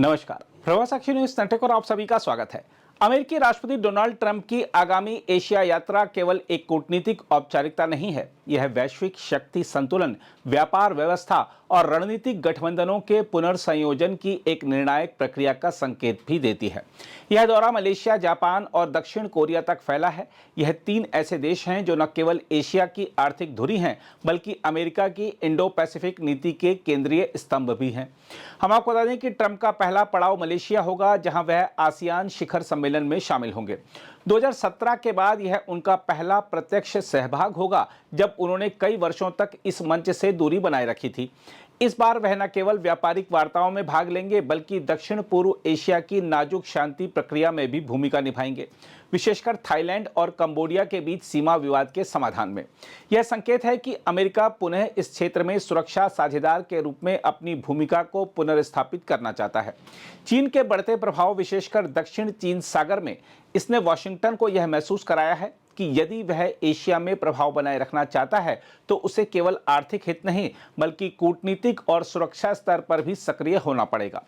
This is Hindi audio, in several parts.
नमस्कार, प्रवास साक्षी न्यूज नेटवर्क और आप सभी का स्वागत है। अमेरिकी राष्ट्रपति डोनाल्ड ट्रंप की आगामी एशिया यात्रा केवल एक कूटनीतिक औपचारिकता नहीं है, यह वैश्विक शक्ति संतुलन, व्यापार व्यवस्था और रणनीतिक गठबंधनों के पुनर्संयोजन की एक निर्णायक प्रक्रिया का संकेत भी देती है। यह दौरा मलेशिया, जापान और दक्षिण कोरिया तक फैला है। यह तीन ऐसे देश हैं जो न केवल एशिया की आर्थिक धुरी हैं, बल्कि अमेरिका की इंडो पैसिफिक नीति के केंद्रीय स्तंभ भी हैं। हम आपको बता दें कि ट्रंप का पहला पड़ाव मलेशिया होगा, जहां वह आसियान शिखर सम्मेलन में शामिल होंगे। 2017 के बाद यह उनका पहला प्रत्यक्ष सहभाग होगा, जब उन्होंने कई वर्षों तक इस मंच से दूरी बनाए रखी थी। इस बार वह न केवल व्यापारिक वार्ताओं में भाग लेंगे, बल्कि दक्षिण पूर्व एशिया की नाजुक शांति प्रक्रिया में भी भूमिका निभाएंगे, विशेषकर थाईलैंड और कंबोडिया के बीच सीमा विवाद के समाधान में। यह संकेत है कि अमेरिका पुनः इस क्षेत्र में सुरक्षा साझेदार के रूप में अपनी भूमिका को पुनर्स्थापित करना चाहता है। चीन के बढ़ते प्रभाव, विशेषकर दक्षिण चीन सागर में, इसने वॉशिंगटन को यह महसूस कराया है कि यदि वह एशिया में प्रभाव बनाए रखना चाहता है तो उसे केवल आर्थिक हित नहीं, बल्कि कूटनीतिक और सुरक्षा स्तर पर भी सक्रिय होना पड़ेगा।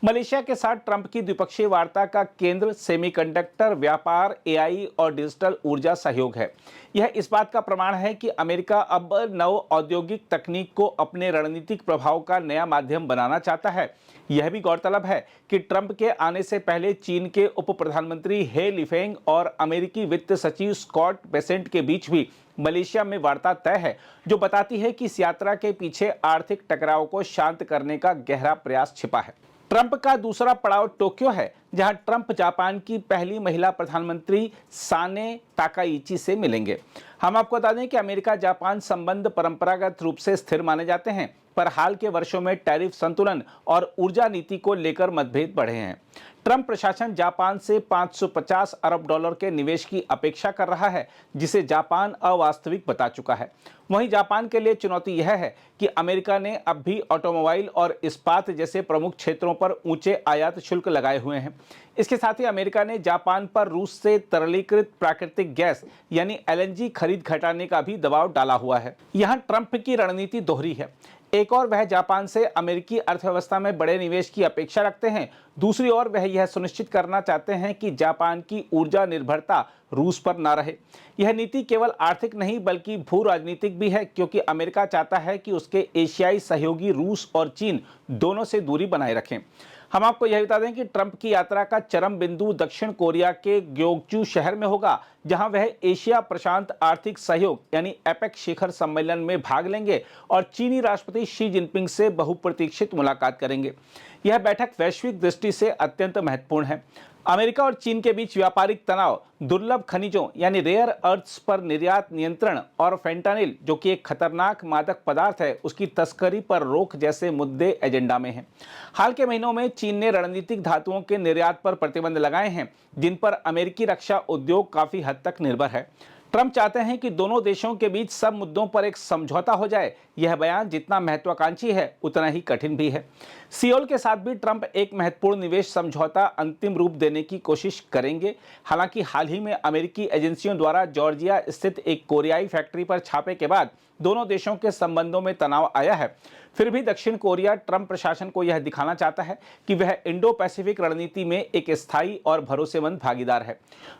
मलेशिया के साथ ट्रंप की द्विपक्षीय वार्ता का केंद्र सेमीकंडक्टर व्यापार, एआई और डिजिटल ऊर्जा सहयोग है। यह इस बात का प्रमाण है कि अमेरिका अब नव औद्योगिक तकनीक को अपने रणनीतिक प्रभाव का नया माध्यम बनाना चाहता है। यह भी गौरतलब है कि ट्रंप के आने से पहले चीन के उप प्रधानमंत्री हे लिफेंग और अमेरिकी वित्त सचिव स्कॉट बेसेंट के बीच भी मलेशिया में वार्ता तय है, जो बताती है कि इस यात्रा के पीछे आर्थिक टकराव को शांत करने का गहरा प्रयास छिपा है। ट्रंप का दूसरा पड़ाव टोक्यो है, जहां ट्रंप जापान की पहली महिला प्रधानमंत्री साने ताकाइची से मिलेंगे। हम आपको बता दें कि अमेरिका जापान संबंध परंपरागत रूप से स्थिर माने जाते हैं, पर हाल के वर्षों में टैरिफ संतुलन और ऊर्जा नीति को लेकर मतभेद बढ़े हैं। ट्रंप प्रशासन जापान से 550 अरब डॉलर के निवेश की अपेक्षा कर रहा है, जिसे जापान अवास्तविक बता चुका है। वहीं जापान के लिए चुनौती यह है कि अमेरिका ने अब भी ऑटोमोबाइल और इस्पात जैसे प्रमुख क्षेत्रों पर ऊंचे आयात शुल्क लगाए हुए हैं। इसके साथ ही अमेरिका ने जापान पर रूस से तरलीकृत प्राकृतिक गैस यानी एलएनजी खरीद घटाने का भी दबाव डाला हुआ है। यहाँ ट्रंप की रणनीति दोहरी है। एक और वह जापान से अमेरिकी अर्थव्यवस्था में बड़े निवेश की अपेक्षा रखते हैं, दूसरी ओर वह यह सुनिश्चित करना चाहते हैं कि जापान की ऊर्जा निर्भरता रूस पर ना रहे। यह नीति केवल आर्थिक नहीं, बल्कि भू राजनीतिक भी है, क्योंकि अमेरिका चाहता है कि उसके एशियाई सहयोगी रूस और चीन दोनों से दूरी बनाए रखें। हम आपको यह बता दें कि ट्रंप की यात्रा का चरम बिंदु दक्षिण कोरिया के ग्योग्जू शहर में होगा, जहां वह एशिया प्रशांत आर्थिक सहयोग यानी एपेक शिखर सम्मेलन में भाग लेंगे और चीनी राष्ट्रपति शी जिनपिंग से बहुप्रतीक्षित मुलाकात करेंगे। यह बैठक वैश्विक दृष्टि से अत्यंत महत्वपूर्ण है। अमेरिका और चीन के बीच व्यापारिक तनाव, दुर्लभ खनिजों यानी रेयर अर्थ्स पर निर्यात नियंत्रण और फेंटानिल, जो कि एक खतरनाक मादक पदार्थ है, उसकी तस्करी पर रोक जैसे मुद्दे एजेंडा में हैं। हाल के महीनों में चीन ने रणनीतिक धातुओं के निर्यात पर प्रतिबंध लगाए हैं, जिन पर अमेरिकी रक्षा उद्योग काफी हद तक निर्भर है। ट्रंप चाहते हैं कि दोनों देशों के बीच सब मुद्दों पर एक समझौता हो जाए। यह बयान जितना महत्वाकांक्षी है, उतना ही कठिन भी है। सियोल के साथ भी ट्रंप एक महत्वपूर्ण निवेश समझौता अंतिम रूप देने की कोशिश करेंगे। हालांकि हाल ही में अमेरिकी एजेंसियों द्वारा जॉर्जिया स्थित एक कोरियाई फैक्ट्री पर छापे के बाद दोनों देशों के संबंधों में तनाव आया है। फिर भी दक्षिण कोरिया ट्रंप प्रशासन को यह दिखाना चाहता है कि वह इंडो पैसिफिक रणनीति में एक स्थायी और भरोसेमंद भागीदार है।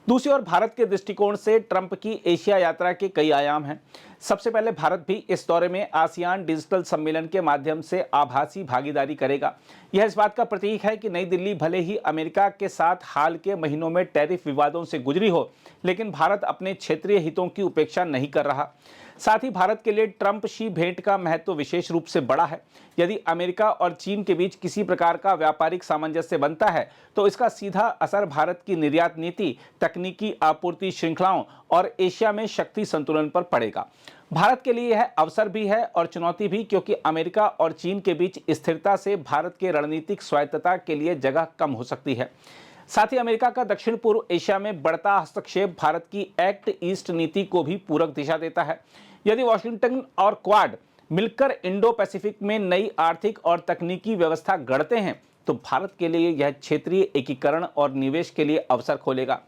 दूसरी ओर भारत के दृष्टिकोण से ट्रंप की एशिया यात्रा के कई आयाम हैं। सबसे पहले भारत भी इस दौरे में आसियान डिजिटल सम्मेलन के माध्यम से आभासी भागीदारी करेगा। यह इस बात का प्रतीक है कि नई दिल्ली भले ही अमेरिका के साथ हाल के महीनों में टैरिफ विवादों से गुजरी हो, लेकिन भारत अपने क्षेत्रीय हितों की उपेक्षा नहीं कर रहा। साथ ही भारत के लिए ट्रंप शी भेंट का महत्व विशेष रूप से बड़ा है। यदि अमेरिका और चीन के बीच किसी प्रकार का व्यापारिक सामंजस्य बनता है, तो इसका सीधा असर भारत की निर्यात नीति, तकनीकी आपूर्ति श्रृंखलाओं और एशिया में शक्ति संतुलन पर पड़ेगा। भारत के लिए यह अवसर भी है और चुनौती भी, क्योंकि अमेरिका और चीन के बीच स्थिरता से भारत के रणनीतिक स्वायत्तता के लिए जगह कम हो सकती है। साथ ही अमेरिका का दक्षिण पूर्व एशिया में बढ़ता हस्तक्षेप भारत की एक्ट ईस्ट नीति को भी पूरक दिशा देता है। यदि वॉशिंगटन और क्वाड मिलकर इंडो पैसिफिक में नई आर्थिक और तकनीकी व्यवस्था गढ़ते हैं, तो भारत के लिए यह क्षेत्रीय एकीकरण और निवेश के लिए अवसर खोलेगा।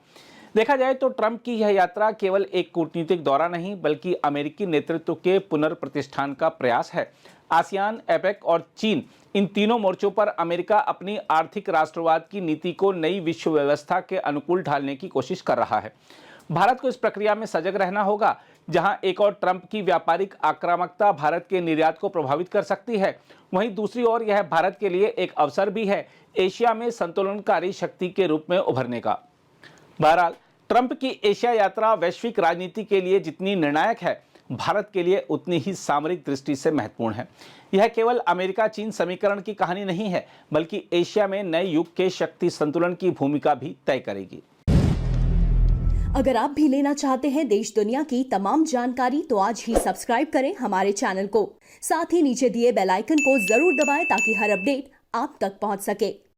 देखा जाए तो ट्रंप की यह यात्रा केवल एक कूटनीतिक दौरा नहीं बल्कि अमेरिकी नेतृत्व के पुनर्प्रतिष्ठान का प्रयास है। आसियान, एपेक और चीन, इन तीनों मोर्चों पर अमेरिका अपनी आर्थिक राष्ट्रवाद की नीति को नई विश्व व्यवस्था के अनुकूल ढालने की कोशिश कर रहा है। भारत को इस प्रक्रिया में सजग रहना होगा। जहां एक और ट्रंप की व्यापारिक आक्रामकता भारत के निर्यात को प्रभावित कर सकती है, वहीं दूसरी ओर यह भारत के लिए एक अवसर भी है एशिया में संतुलनकारी शक्ति के रूप में उभरने का। बहरहाल, ट्रंप की एशिया यात्रा वैश्विक राजनीति के लिए जितनी निर्णायक है, भारत के लिए उतनी ही सामरिक दृष्टि से महत्वपूर्ण है। यह केवल अमेरिका चीन समीकरण की कहानी नहीं है, बल्कि एशिया में नए युग के शक्ति संतुलन की भूमिका भी तय करेगी। अगर आप भी लेना चाहते हैं देश दुनिया की तमाम जानकारी तो आज ही सब्सक्राइब करें हमारे चैनल को। साथ ही नीचे दिए बेल आइकन को जरूर दबाएं ताकि हर अपडेट आप तक पहुंच सके।